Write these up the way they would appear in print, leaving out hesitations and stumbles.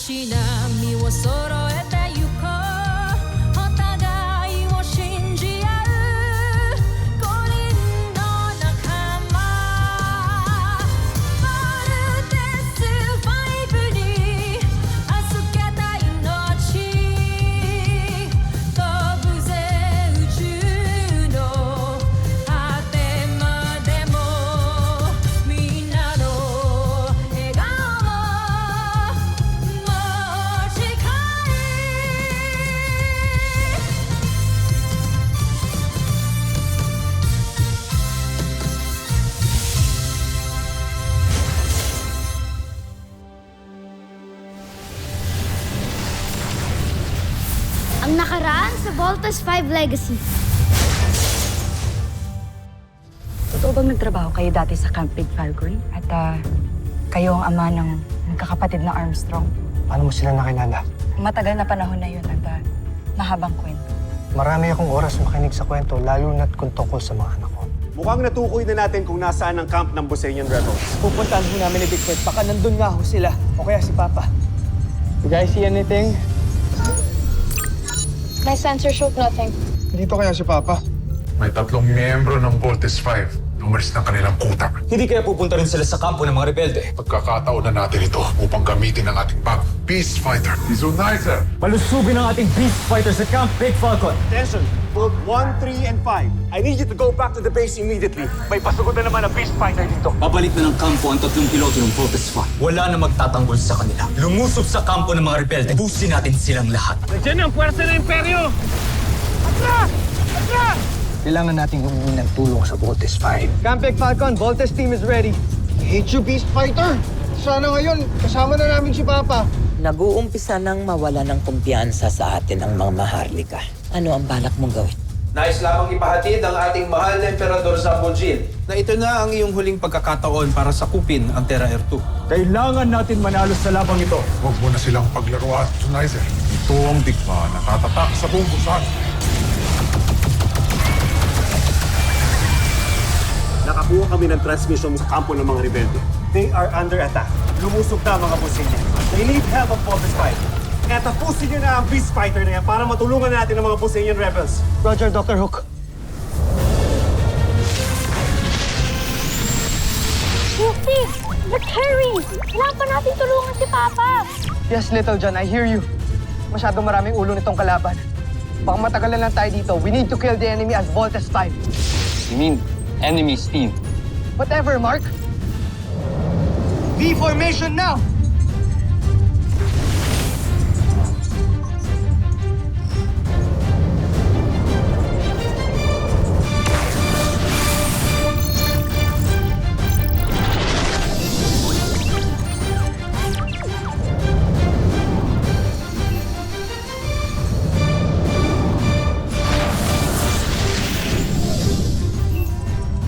し波を揃えてゆこうお互いを信じ合う五人の仲間バルテスファイブに預けた命飛ぶぜ宇宙の果てまでもみんなの笑顔も近いAng nakaraan sa Voltas 5 Legacy. Totoo bang nagtrabaho kayo dati sa Camp Big Falcon? At kayo ang ama ng magkakapatid na Armstrong? Paano mo sila nakilala? Matagal na panahon na yun at mahabang kwento. Marami akong oras makinig sa kwento, lalo na't kung tungkol sa mga anak ko. Mukhang natukoy na natin kung nasaan ang camp ng Bosenian Rebels. Pupuntahan ho namin ni Big Fred. Baka nandun nga ho sila. O kaya si Papa. You guys see anything? My sensor showed nothing. Dito kaya si Papa? May 3 miyembro ng Voltes 5 na umalis ng kanilang kutak. Hindi kaya pupunta rin sila sa kampo ng mga rebelde. Pagkakataon na natin ito upang gamitin ang ating bagong Beast Fighter, si Zunizer. Malusubin ang ating Beast Fighter sa Camp Big Falcon. Attention! Build 1, 3, and 5. I need you to go back to the base immediately. May pasugod na naman ang Beast Fighter dito. Babalik na ng kampo ang 3 piloto ng Voltes 5. Wala na magtatanggol sa kanila. Lumusob sa kampo ng mga rebelde. Busin natin silang lahat. Kailangan nating humingi ng tulong sa Voltes 5. Camp Big Falcon, Voltes team is ready. I hate you, Beast Fighter! Sana ngayon, kasama na namin si Papa. Nag-uumpisa nang mawala ng kumpiyansa sa atin ang mga Maharlika. Ano ang balak mong gawin? Nais lamang ipahatid ang ating mahal na Emperador Zambojin na ito na ang iyong huling pagkakataon para sakupin ang Terra Air 2. Kailangan natin manalo sa labang ito. Huwag mo na silang paglaruan, Zunizer. Ito ang digma na tatatak sa buong busan. Nakakuha kami ng transmission sa kampo ng mga rebelde. They are under attack. Lumusog na mga Bosenian. They need help of Voltes 5. Kaya tapusin niyo na ang Beast Fighter na yan para matulungan natin ang mga Bosenian Rebels. Roger, Dr. Hook. Steve! Let's hurry! Kailangan pa natin tulungan si Papa! Yes, Little John, I hear you. Masyadong maraming ulo nitong kalaban. Baka matagalan lang tayo dito. We need to kill the enemy as Voltes 5. You mean enemy's team? Whatever, Mark. V-formation now!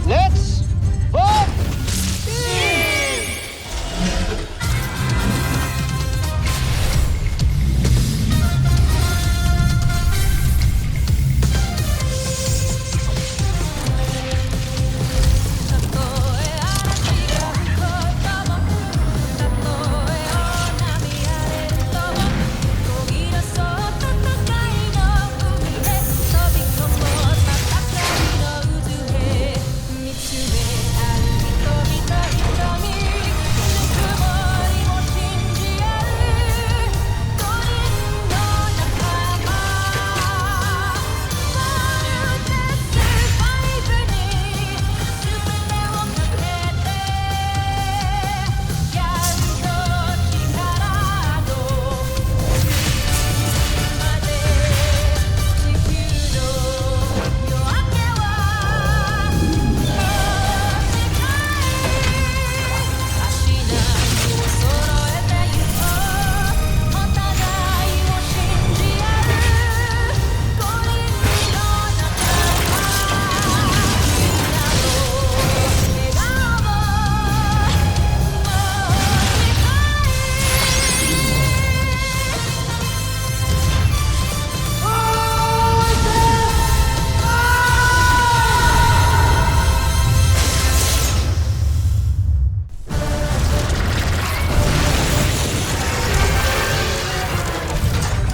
Let's vote!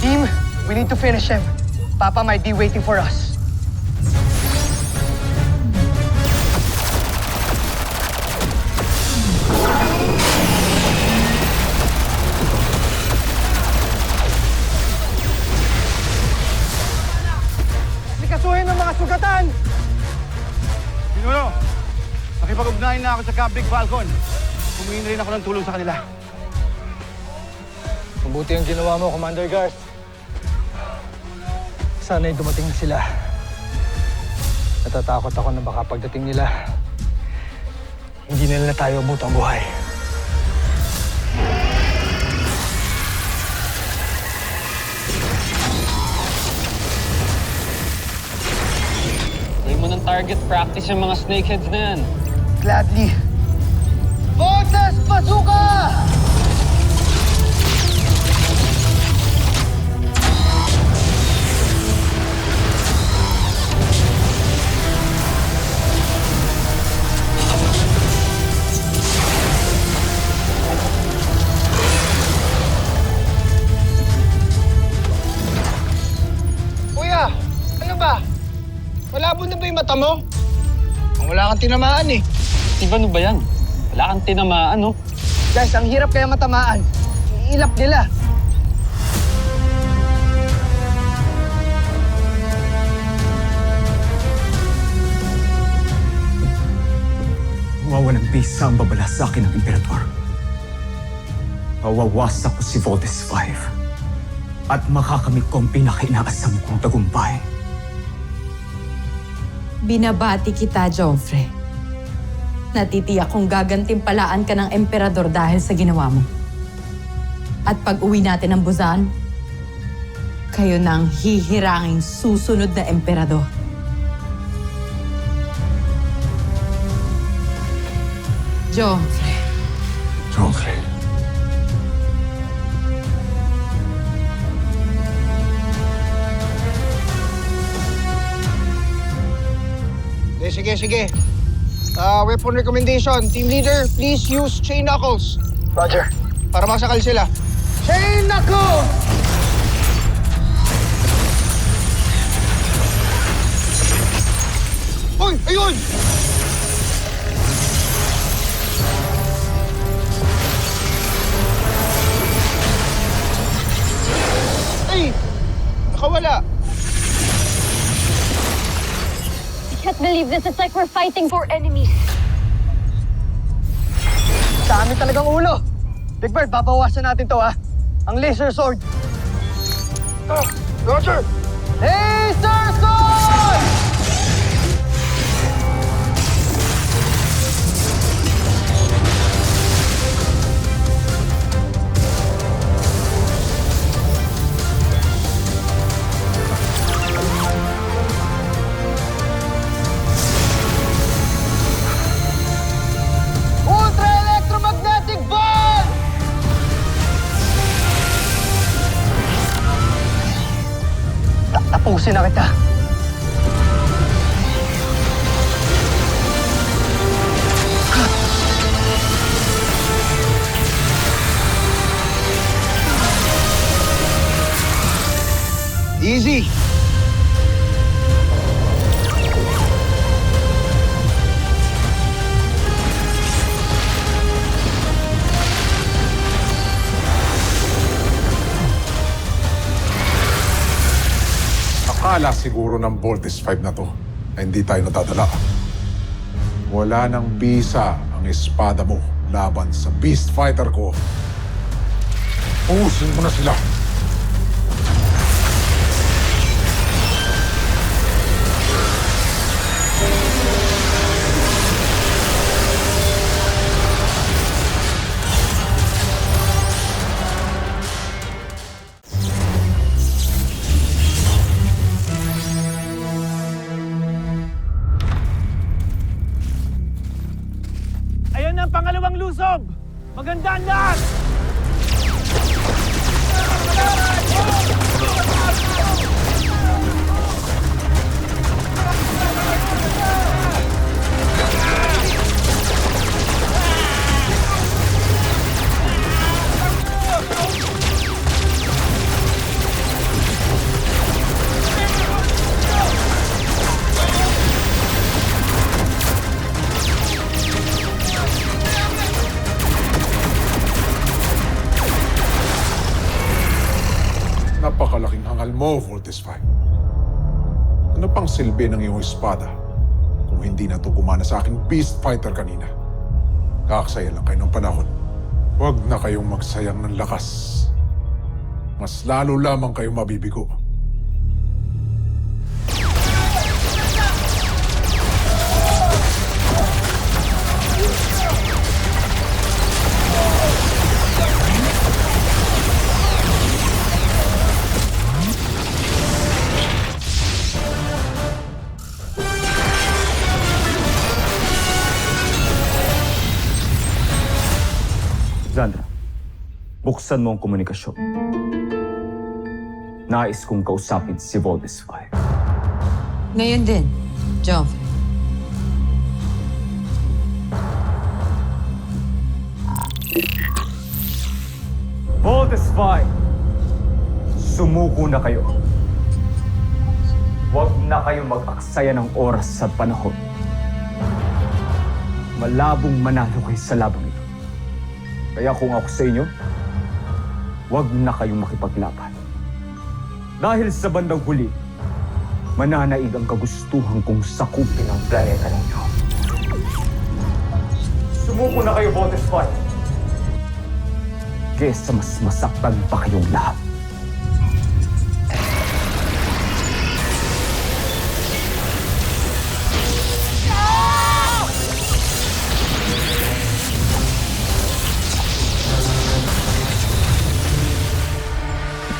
Team, we need to finish him. Papa might be waiting for us. Likasuhin ng mga sugatan! Pinuno, nakipag-ugnayan na ako sa Camp Big Falcon. Humingi rin ako ng tulong sa kanila. Mabuti ang ginawa mo, Commander Garth. Sana'y dumating na sila. Natatakot ako na baka pagdating nila, hindi nila tayo abutang buhay. Hindi mo ng target practice yung mga snakeheads na yan. Gladly. Forces, Bazooka! Kuya, ano ba? Malabo na ba yung mata mo? Wala kang tinamaan eh. Iba ano ba yan? Wala kang tinamaan, no? Guys, ang hirap kaya matamaan. Iilap nila. Mawawalang bisa ang babala sa akin ng Emperador. Mawawasak ko si Voltes 5 at makakamit ko ang pinakainaasam kong tagumpay. Binabati kita, Joffrey. Natitiyak kong gagantimpalaan ka ng emperador dahil sa ginawa mo. At pag uwi natin ng Busan, kayo na ang hihiranging susunod na emperador. Joffrey. Joffrey. Sige. Weapon recommendation. Team leader, please use chain knuckles. Roger. Para masakal sila. Chain knuckles! Hoy! Ayun! Ay! Nakawala. I can't believe this. It's like we're fighting for enemies. Dami talagang ulo. Big Bird, babawasan natin to, ha? Ang laser sword. Roger! Laser sword! Ultra electromagnetic ball! Tapusin na kita. Easy. Akala siguro ng Voltes 5 na to na hindi tayo natadala. Wala nang bisa ang espada mo laban sa Beast Fighter ko. Pusin mo na sila. Ayan na ang pangalawang lusob. Magandang lahat. napakalaking hangal mo, Voltes 5. Ano pang silbi ng iyong espada kung hindi na ito gumana sa aking Beast Fighter kanina? Kakaksaya lang kayo ng panahon. Huwag na kayong magsayang ng lakas. Mas lalo lamang kayong mabibigo. Zandra, buksan mo ang komunikasyon. Nais kong kausapin si Voltes 5. Ngayon din, Joffrey. Voltes 5! Sumuko na kayo. Huwag na kayo mag-aksaya ng oras sa panahon. Malabong manalo kayo sa labang ito. Kaya kung ako sa inyo, huwag na kayong makipaglaban. Dahil sa bandang huli, mananaig ang kagustuhan kong sakupin ang planeta ninyo. Sumuko na kayo, Voltes 5! Kesa mas masaktan pa kayong lahat.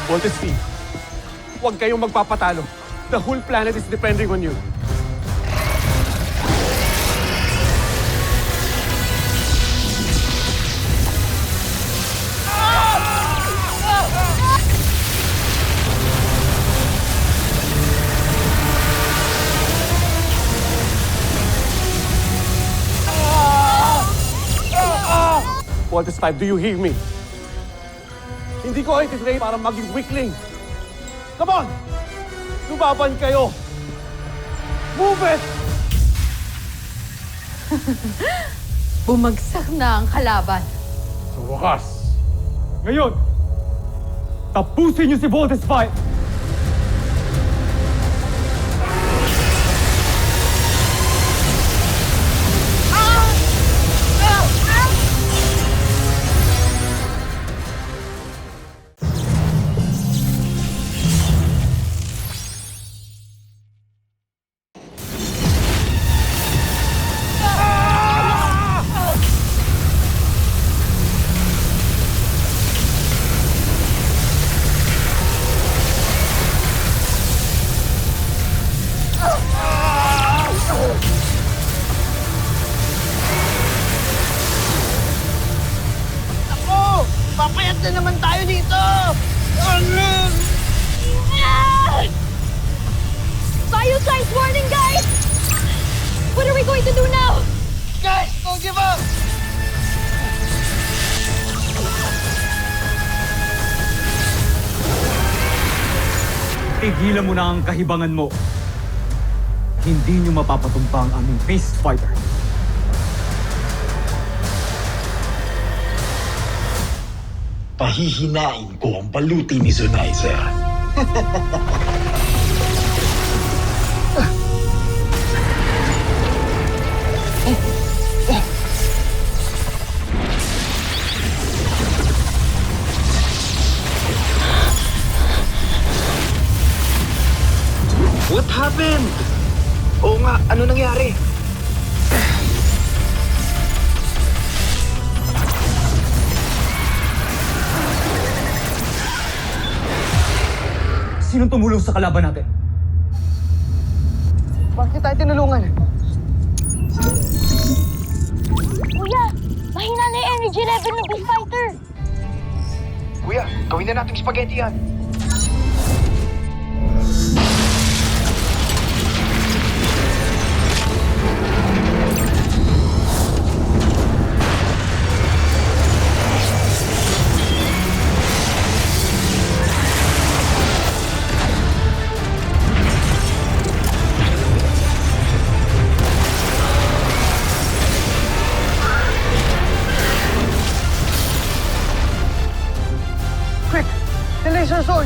Voltes 5, huwag kayong magpapatalo. The whole planet is depending on you. Voltes 5, do you hear me? Hindi ko kayo titrain para maging weakling. Come on! Lumaban kayo! Move it! Bumagsak na ang kalaban. Sa wakas, ngayon, tapusin niyo si Voltes 5! Papayat na naman tayo dito! Bio signs warning, guys! What are we going to do now? Guys, don't give up! Tigilan mo na ang kahibangan mo. Hindi niyo mapapatumpa ang aming Beast Fighter. Pahihinain ko ang baluti ni Zonizer. What happened? Oo nga, ano nangyari? Sinong tumulong sa kalaban natin? Bakit tayo tinulungan? Kuya, mahina na yung energy level ng Beast Fighter. Kuya, gawin na nating spaghetti yan. Quick! The laser sword!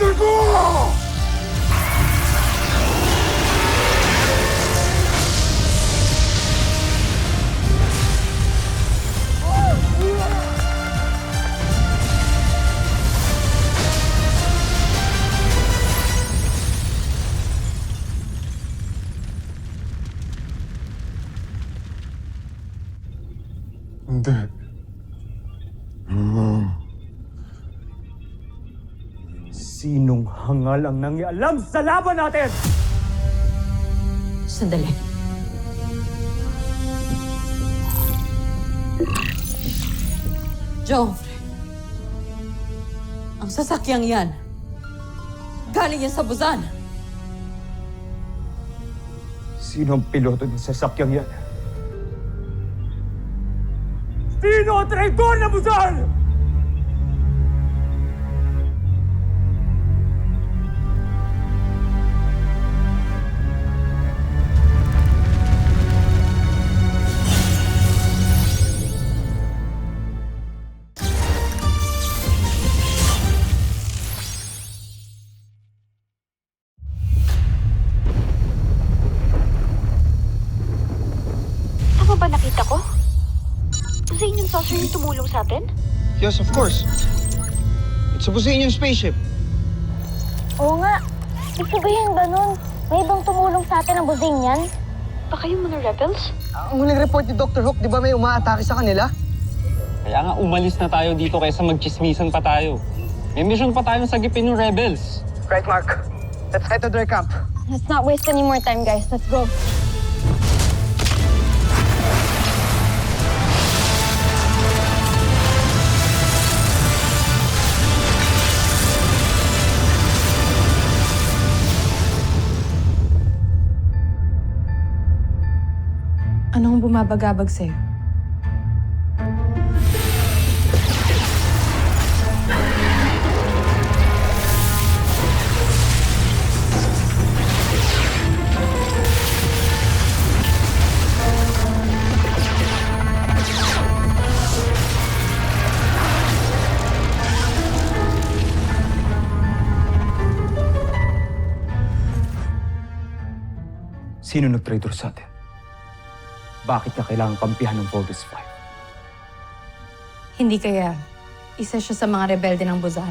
fighter ko! Hindi. Sinong hangal ang nangialam sa laban natin? Sandali. Joffrey, ang sasakyang yan, galing yan sa Busan. Sino ang piloto ng sasakyang yan? Sino ang traitor na Busan? Tama ba nakita ko? Busanian saucer yung tumulong sa atin? Yes, of course. It's a Busanian spaceship. Oo nga. Ibig sabihin ba nun, may ibang tumulong sa atin ng Busanian? Baka yung mga rebels? Ang huling report ni Dr. Hook, di ba may umaatake sa kanila? Kaya nga umalis na tayo dito kaysa magchismisan pa tayo. May mission pa tayong sagipin ng rebels. Right, Mark. Let's head to their camp. Let's not waste any more time, guys. Let's go. Anong bumabagabag sa'yo? Sino nag-traitor sa atin? Bakit niya kailangang kampihan ng Voltes 5? Hindi kaya isa siya sa mga rebelde ng Busan.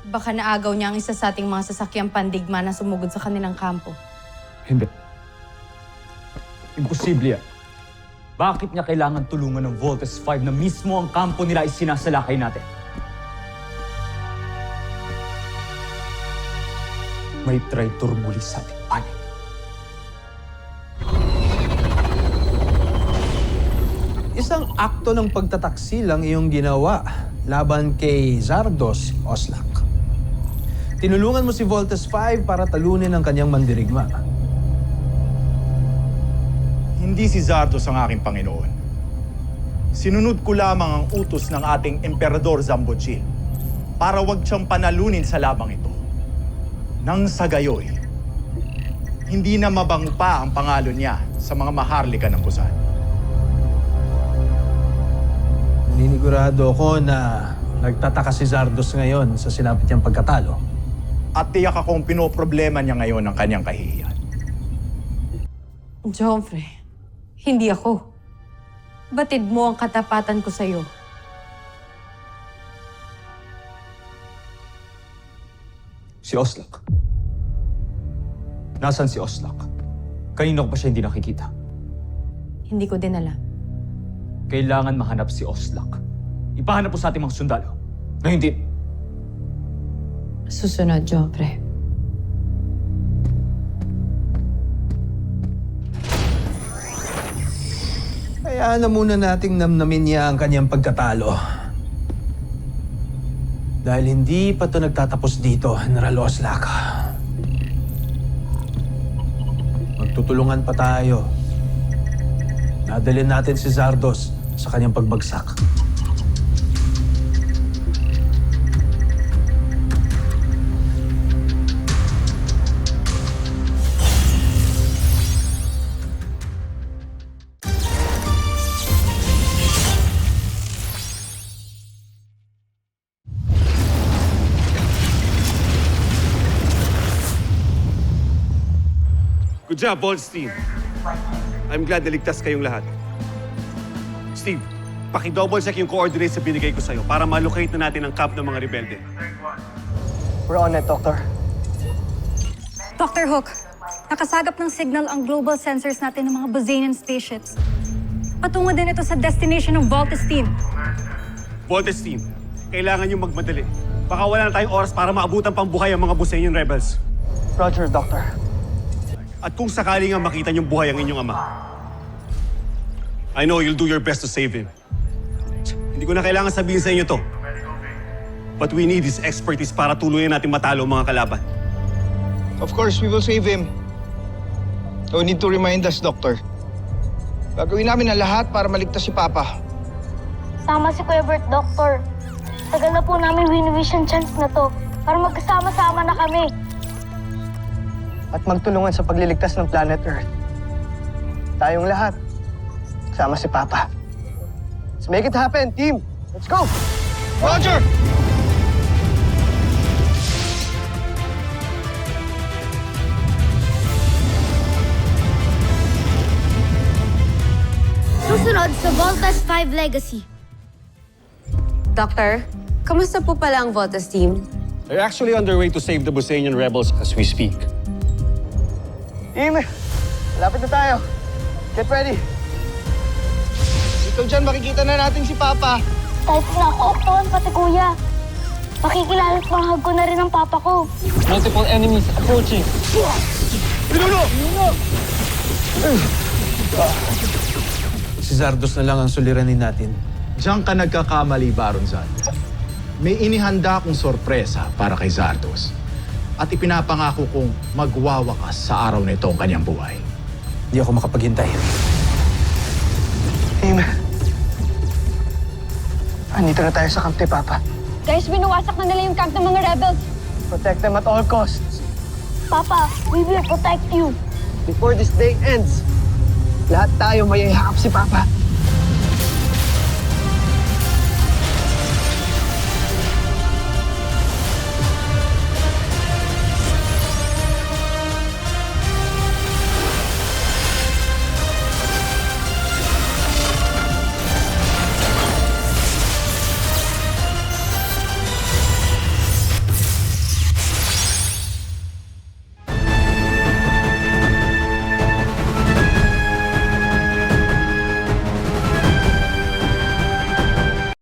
Baka naagaw niya ang isa sa ating mga sasakyang pandigma na sumugod sa kanilang kampo. Hindi. Imposible yan. Bakit niya kailangan tulungan ng Voltes 5 na mismo ang kampo nila ay sinasalakay natin? May traitor muli sa ating panig. Isang akto ng pagtataksil ang iyong ginawa laban kay Zardos Oslak. Tinulungan mo si Voltes 5 para talunin ang kanyang mandirigma. Hindi si Zardos ang aking Panginoon. Sinunod ko lamang ang utos ng ating Emperador Zambojil para wag siyang panalunin sa labang ito. Nang sa gayoy, hindi na mabango pa ang pangalan niya sa mga maharlika ng Busan. Ninigurado ko na nagtataka si Zardos ngayon sa sinapit niyang pagkatalo. At tiyak akong pinoproblema niya ngayon ang kanyang kahihiyan. Joffrey, hindi ako. Batid mo ang katapatan ko sa'yo. Si Oslak. Nasaan si Oslak? Kanina ko pa siya hindi nakikita. Hindi ko din alam. Kailangan mahanap si Oslak. Ipahanap po sa ating mga sundalo. Ngayon din. Susunod, Joffrey. Kaya na muna nating namnamin niya ang kanyang pagkatalo. Dahil hindi pa ito nagtatapos dito, General Oslak. Magtutulungan pa tayo. Nadalhin natin si Zardos sa kanyang pagbagsak. Good job, Volts team. I'm glad naligtas kayong lahat. Steve, paki-double check yung coordinates na binigay ko sa'yo para malocate na natin ang camp ng mga rebelde. We're on it, Doctor. Dr. Hook, nakasagap ng signal ang global sensors natin ng mga Bozanian spaceships. Patungo din ito sa destination ng Voltes team. Voltes team, kailangan yung magmadali. Baka wala na tayong oras para maabutan pang buhay ang mga Bosanian rebels. Roger, Doctor. At kung sakali nga makita niyong buhay ang inyong ama, I know you'll do your best to save him. Hindi ko na kailangan sabihin sa inyo to. But we need his expertise para tuluyan natin matalo ang mga kalaban. Of course, we will save him. No need to remind us, Doctor. Gagawin namin ang lahat para maligtas si Papa. Tama si Kuya Bert, Doctor. Tagal na po namin win-wish ang chance na to para magkasama-sama na kami. At magtulungan sa pagliligtas ng planet Earth. Tayong lahat. Kasama si Papa. Let's make it happen, team! Let's go! Roger! Susunod sa Voltes 5 Legacy. Doctor, kamusta po pala ang Voltes team? They're actually underway to save the Bosanian rebels as we speak. Team, malapit na tayo. Get ready. Ikaw dyan, makikita na natin si Papa. Type na ako, Octon, pati Kuya. Makikilala at mahag ko na rin ang papa ko. Multiple enemies approaching. Si Zardos na lang ang suliranin natin. Diyan ka nagkakamali, Baron Zod. May inihanda akong sorpresa para kay Zardos. At ipinapangako kong magwawakas sa araw na ito ang kanyang buhay. Hindi ako makapaghintay. Team, andito na tayo sa camp ni Papa. Guys, binuwasak na nila yung camp ng mga rebels. Protect them at all costs. Papa, we will protect you. Before this day ends, lahat tayo mayayakap si Papa.